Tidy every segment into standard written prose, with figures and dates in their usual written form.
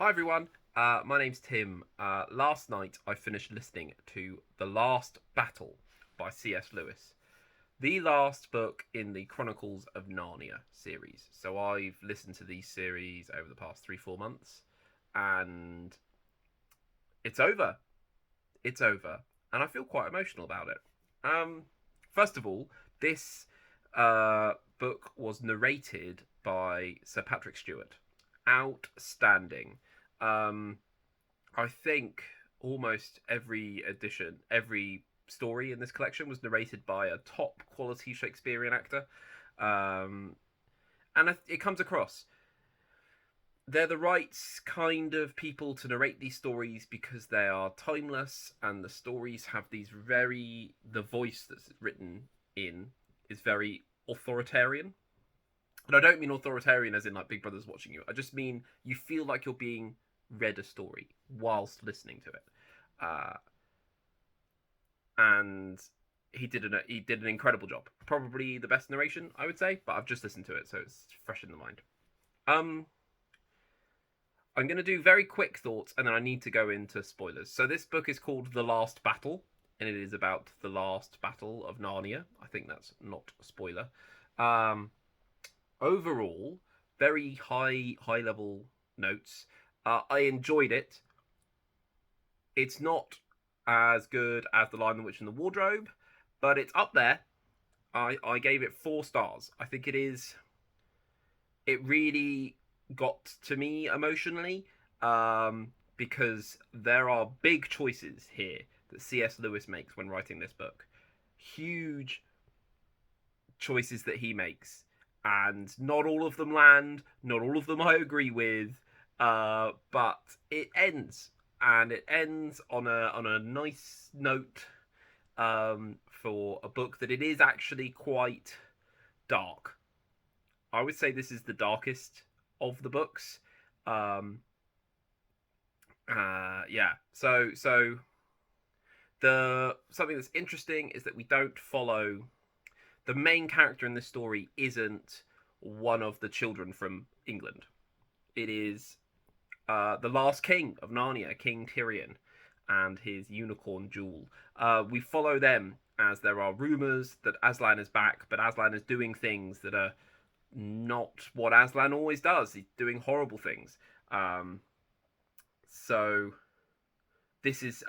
Hi everyone, my name's Tim. Last night I finished listening to The Last Battle by C.S. Lewis, the last book in the Chronicles of Narnia series. So I've listened to these series over the past 3-4 months, and it's over. It's over, and I feel quite emotional about it. Um, First of all, this book was narrated by Sir Patrick Stewart. Outstanding. Um, I think almost every edition, every story in this collection was narrated by a top quality Shakespearean actor, um, and it comes across. They're the right kind of people to narrate these stories because they are timeless, and the stories have these very the voice that's written in is very authoritarian. And I don't mean authoritarian as in like Big Brother's watching you. I just mean you feel like you're being read a story whilst listening to it. Uh, and he did an incredible job. Probably the best narration, I would say, but I've just listened to it, so it's fresh in the mind. Um, I'm going to do very quick thoughts, and then I need to go into spoilers. So this book is called The Last Battle, and it is about the last battle of Narnia. I think that's not a spoiler. Um, Overall, very high level notes. I enjoyed it. It's not as good as The Lion, the Witch, and the Wardrobe, but it's up there. I gave it 4 stars. I think it is. It really got to me emotionally, because there are big choices here that C.S. Lewis makes when writing this book. Huge choices that he makes, and not all of them land. Not all of them I agree with, but it ends, and it ends on a nice note, for a book that it is actually quite dark. I would say this is the darkest of the books. Um, yeah. So the something that's interesting is that we don't follow the main character in this story isn't one of the children from England. It is the last king of Narnia, King Tyrion, and his unicorn Jewel. We follow them as there are rumors that Aslan is back, but Aslan is doing things that are not what Aslan always does. He's doing horrible things. Um, so this is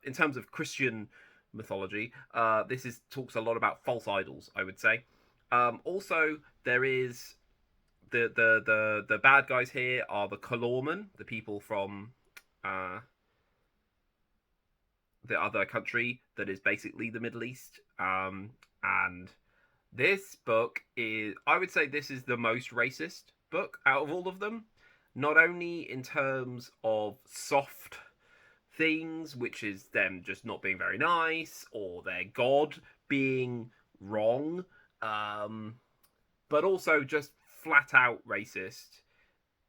in terms of Christian mythology. This is talks a lot about false idols, I would say. Also, there is the bad guys here are the Kalorman, the people from uh, the other country that is basically the Middle East. And this book is, I would say, this is the most racist book out of all of them. Not only in terms of soft things, which is them just not being very nice or their god being wrong, but also just flat out racist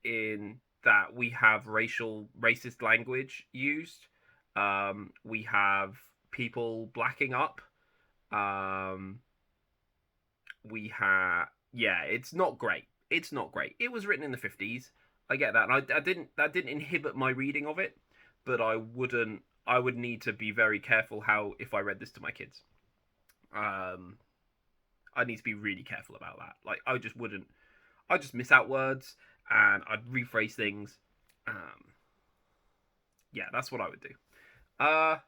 in that we have racist language used. We have people blacking up. Um, we have yeah, it's not great. It's not great. It was written in the 50s. I get that, and I didn't that didn't inhibit my reading of it, but I wouldn't. I would need to be very careful how if I read this to my kids. Um, I need to be really careful about that. Like I just wouldn't. I just miss out words and I'd rephrase things. Um, yeah, that's what I would do. Uh,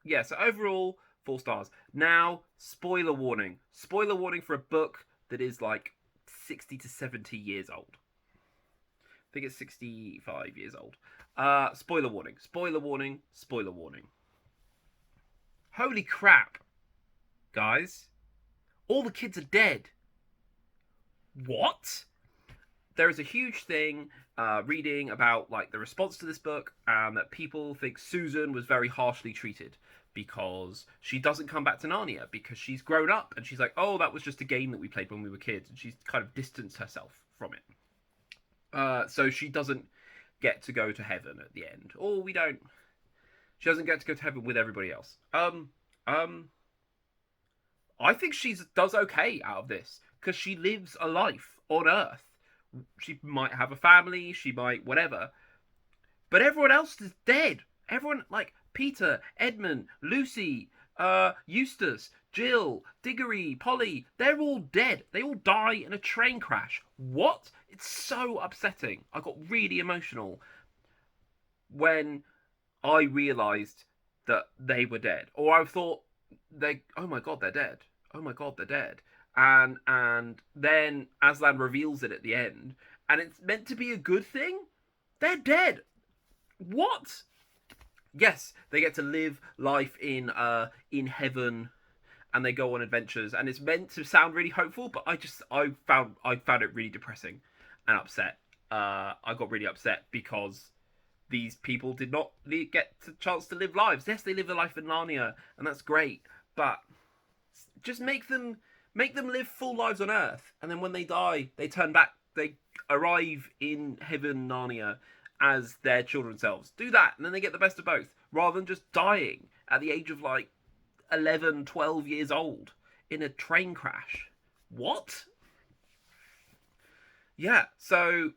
yeah. So overall, 4 stars. Now, spoiler warning. Spoiler warning for a book that is like 60 to 70 years old. I think it's 65 years old. Spoiler warning. Spoiler warning. Spoiler warning. Holy crap, guys! All the kids are dead. What? There is a huge thing reading about like the response to this book, and that people think Susan was very harshly treated because she doesn't come back to Narnia because she's grown up and she's like, oh, that was just a game that we played when we were kids, and she's kind of distanced herself from it. So she doesn't get to go to heaven at the end, or we don't. She doesn't get to go to heaven with everybody else. Um, I think she does okay out of this because she lives a life on Earth She might have a family. She might whatever. But everyone else is dead. Everyone like Peter, Edmund, Lucy, Eustace, Jill, Diggory, Polly, they're all dead. They all die in a train crash. What? It's so upsetting. I got really emotional when I realised that they were dead. Or I thought oh my god, they're dead. Oh my god, they're dead. And then Aslan reveals it at the end, and it's meant to be a good thing. They're dead. What? Yes, they get to live life in heaven, and they go on adventures, and it's meant to sound really hopeful, but I found it really depressing and upset. I got really upset because these people did not get a chance to live lives. Yes, they live a life in Narnia, and that's great, but just make them live full lives on Earth, and then when they die, they turn back. They arrive in heaven, Narnia, as their children selves. Do that, and then they get the best of both, rather than just dying at the age of like 11, 12 years old in a train crash. What? Yeah, so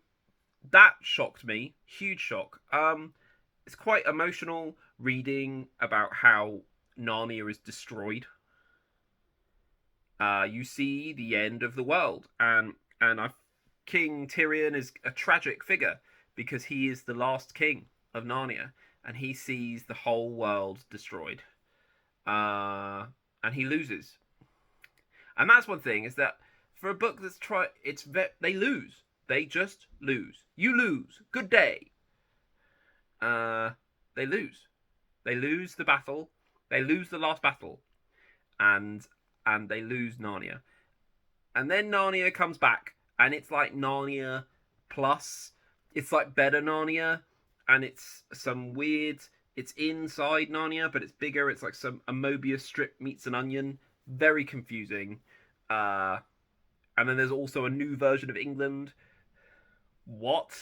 that shocked me. Huge shock. It's quite emotional reading about how Narnia is destroyed. You see the end of the world, and King Tyrion is a tragic figure because he is the last king of Narnia, and he sees the whole world destroyed, and he loses. And that's one thing, is that for a book that's they lose. They just lose. You lose. Good day. They lose. They lose the battle. They lose the last battle, and they lose Narnia. And then Narnia comes back, and it's like Narnia plus. It's like better Narnia, and it's some weird. It's inside Narnia, but it's bigger. It's like a Mobius strip meets an onion. Very confusing. And then there's also a new version of England. What?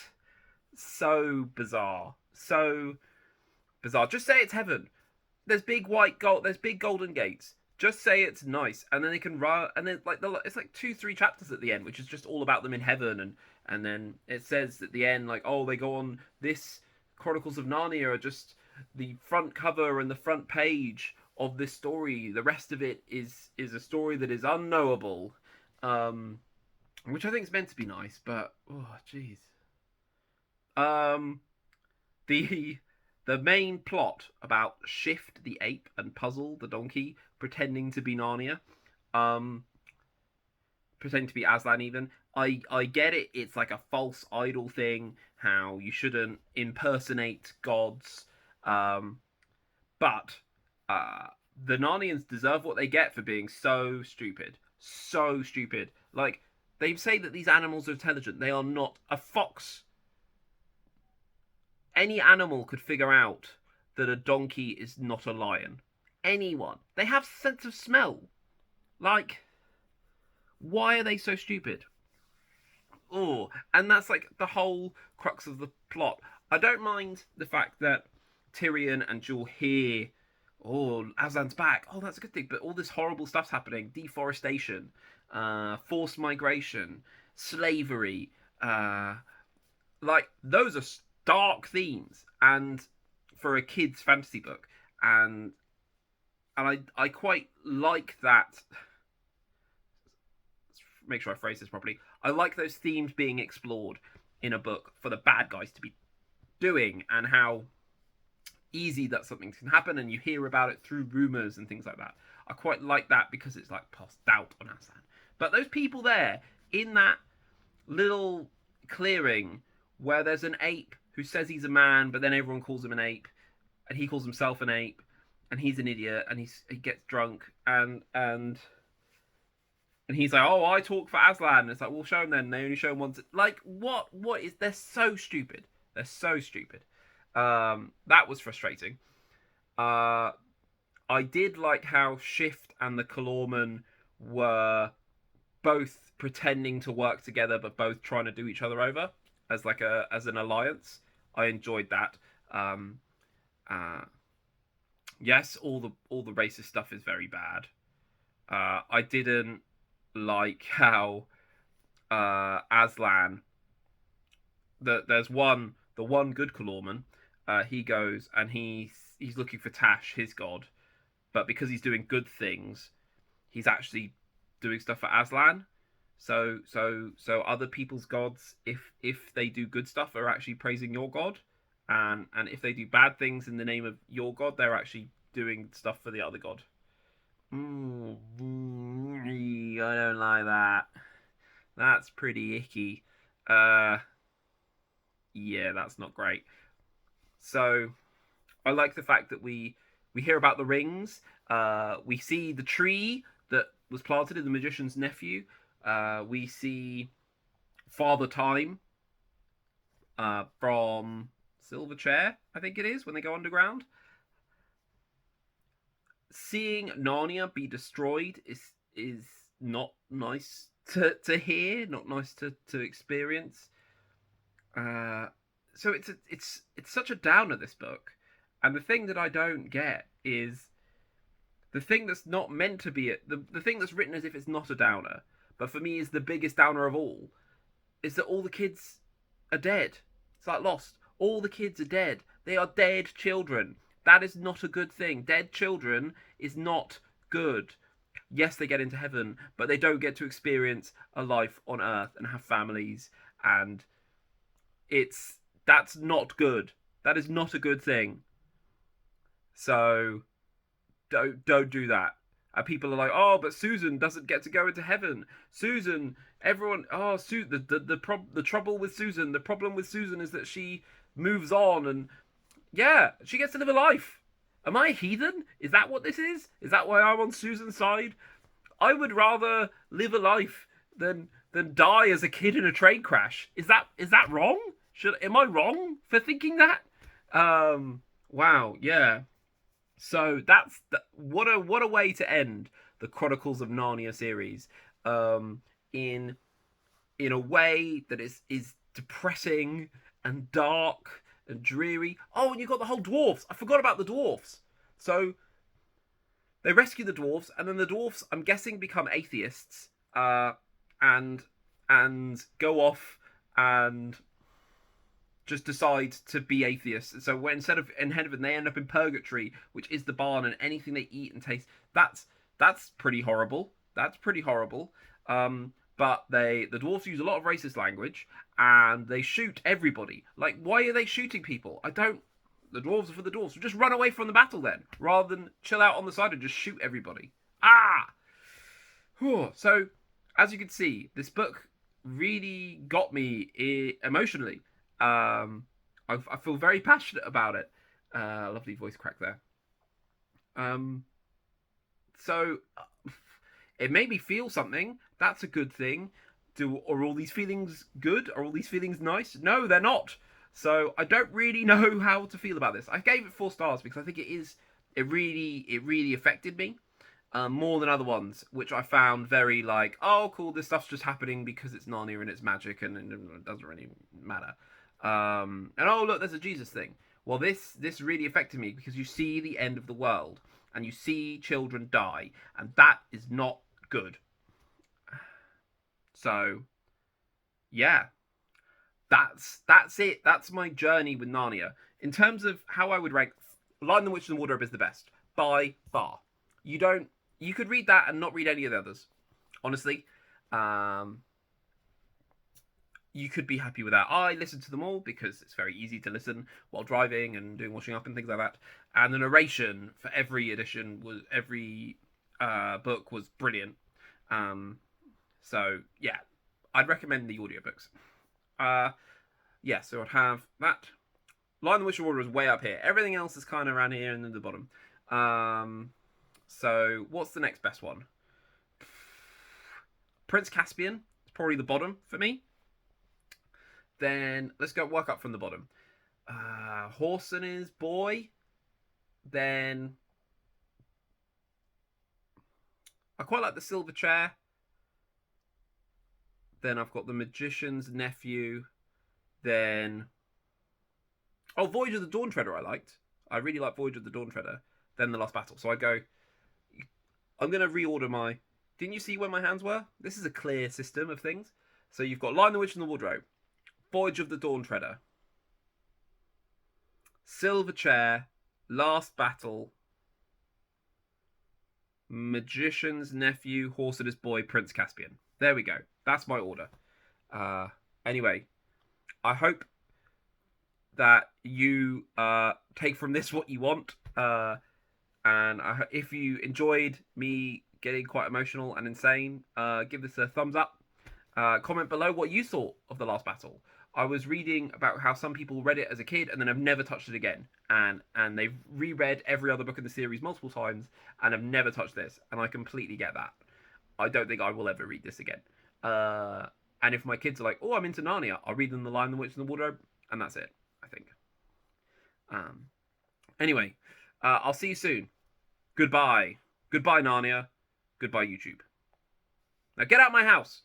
So bizarre. So bizarre. Just say it's heaven. There's big white gold. There's big golden gates. Just say it's nice, and then they can run. And then it's like 2-3 chapters at the end, which is just all about them in heaven, and then it says at the end like, oh, they go on this Chronicles of Narnia are just the front cover and the front page of this story. The rest of it is a story that is unknowable, which I think is meant to be nice, but oh jeez. The main plot about Shift the ape and Puzzle the donkey pretending to be Narnia, pretending to be Aslan even. I get it. It's like a false idol thing. How you shouldn't impersonate gods, but the Narnians deserve what they get for being so stupid. So stupid. Like, they say that these animals are intelligent. They are not. A fox. Any animal could figure out that a donkey is not a lion. Anyone. They have sense of smell. Like, why are they so stupid? Oh, and that's like the whole crux of the plot. I don't mind the fact that Tyrion and Jewel hear, oh, Aslan's back. Oh, that's a good thing. But all this horrible stuff's happening. Deforestation, forced migration, slavery. Like, those are dark themes, and for a kid's fantasy book. And I quite like that. Let's make sure I phrase this properly. I like those themes being explored in a book for the bad guys to be doing, and how easy that something can happen, and you hear about it through rumors and things like that. I quite like that because it's like passed doubt on Aslan. But those people there in that little clearing where there's an ape who says he's a man, but then everyone calls him an ape, and he calls himself an ape, and he's an idiot, and he gets drunk, and he's like, oh, I talk for Aslan. And it's like, well, show him then. They only show him once. Like, what is? They're so stupid. They're so stupid. That was frustrating. I did like how Shift and the Kalorman were both pretending to work together, but both trying to do each other over as an alliance. I enjoyed that. Yes, all the racist stuff is very bad. I didn't like how Aslan there's the one good Kalorman. He goes and he's looking for Tash, his god, but because he's doing good things, he's actually doing stuff for Aslan. So other people's gods, if they do good stuff, are actually praising your god, and if they do bad things in the name of your god, they're actually doing stuff for the other god. I don't like that. That's pretty icky. Uh, yeah, that's not great. So I like the fact that we hear about the rings. We see the tree that was planted in the magician's nephew. We see Father Time from Silverchair, I think it is, when they go underground. Seeing Narnia be destroyed is not nice to hear, not nice to experience. So it's such a downer, this book, and the thing that I don't get is the thing that's not meant to be the thing that's written as if it's not a downer, but for me is the biggest downer of all, is that all the kids are dead. It's like Lost. All the kids are dead. They are dead children. That is not a good thing. Dead children is not good. Yes, they get into heaven, but they don't get to experience a life on Earth and have families, and that's not good. That is not a good thing. So don't do that. And people are like, oh, but Susan doesn't get to go into heaven. Susan, everyone, oh, the trouble with Susan, the problem with Susan is that she moves on, and yeah, she gets to live a life. Am I a heathen? Is that what this is? Is that why I'm on Susan's side? I would rather live a life than die as a kid in a train crash. Is that wrong? Am I wrong for thinking that? Wow, yeah. So what a way to end the Chronicles of Narnia series. In a way that is depressing and dark and dreary. Oh, and you've got the whole dwarfs. I forgot about the dwarfs. So they rescue the dwarfs, and then the dwarfs, I'm guessing, become atheists, and go off and just decide to be atheists. So instead of in heaven, they end up in purgatory, which is the barn, and anything they eat and taste. That's pretty horrible. That's pretty horrible. But the dwarfs use a lot of racist language, and they shoot everybody. Like, why are they shooting people? I don't. The dwarves are for the dwarves. So just run away from the battle then, rather than chill out on the side and just shoot everybody. Ah. Whew. So, as you can see, this book really got me emotionally. I feel very passionate about it. Lovely voice crack there. Um, so it made me feel something. That's a good thing. Are all these feelings good? Are all these feelings nice? No, they're not. So I don't really know how to feel about this. I gave it 4 stars because I think it really affected me. More than other ones, which I found very like, oh, cool, this stuff's just happening because it's Narnia and it's magic, and it doesn't really matter. And oh, look, there's a Jesus thing. Well, this really affected me because you see the end of the world, and you see children die, and that is not good. So, yeah, that's it. That's my journey with Narnia. In terms of how I would rank, Lion the Witch and the Wardrobe is the best by far. You could read that and not read any of the others. Honestly, you could be happy with that. I listened to them all because it's very easy to listen while driving and doing washing up and things like that. And the narration for every book was brilliant. So yeah, I'd recommend the audiobooks. Yeah, so I'd have that. Lion the Witch and Wardrobe is way up here. Everything else is kind of around here and then the bottom. So what's the next best one? Prince Caspian is probably the bottom for me. Then let's go work up from the bottom. Horse and His Boy. Then I quite like the Silver Chair. Then I've got the Magician's Nephew. Then Voyage of the Dawn Treader I liked. I really like Voyage of the Dawn Treader. Then The Last Battle. So I'm going to reorder my... Didn't you see where my hands were? This is a clear system of things. So you've got Lion the Witch and the Wardrobe. Voyage of the Dawn Treader, Silver Chair, Last Battle, Magician's Nephew, Horse's Boy, Prince Caspian. There we go. That's my order. Anyway, I hope that you take from this what you want. And if you enjoyed me getting quite emotional and insane, give this a thumbs up. Comment below what you thought of The Last Battle. I was reading about how some people read it as a kid and then have never touched it again. And they've reread every other book in the series multiple times and have never touched this. And I completely get that. I don't think I will ever read this again. And if my kids are like, oh, I'm into Narnia, I'll read them The Lion, the Witch, and the Wardrobe. And that's it, I think. Anyway, I'll see you soon. Goodbye. Goodbye, Narnia. Goodbye, YouTube. Now get out of my house.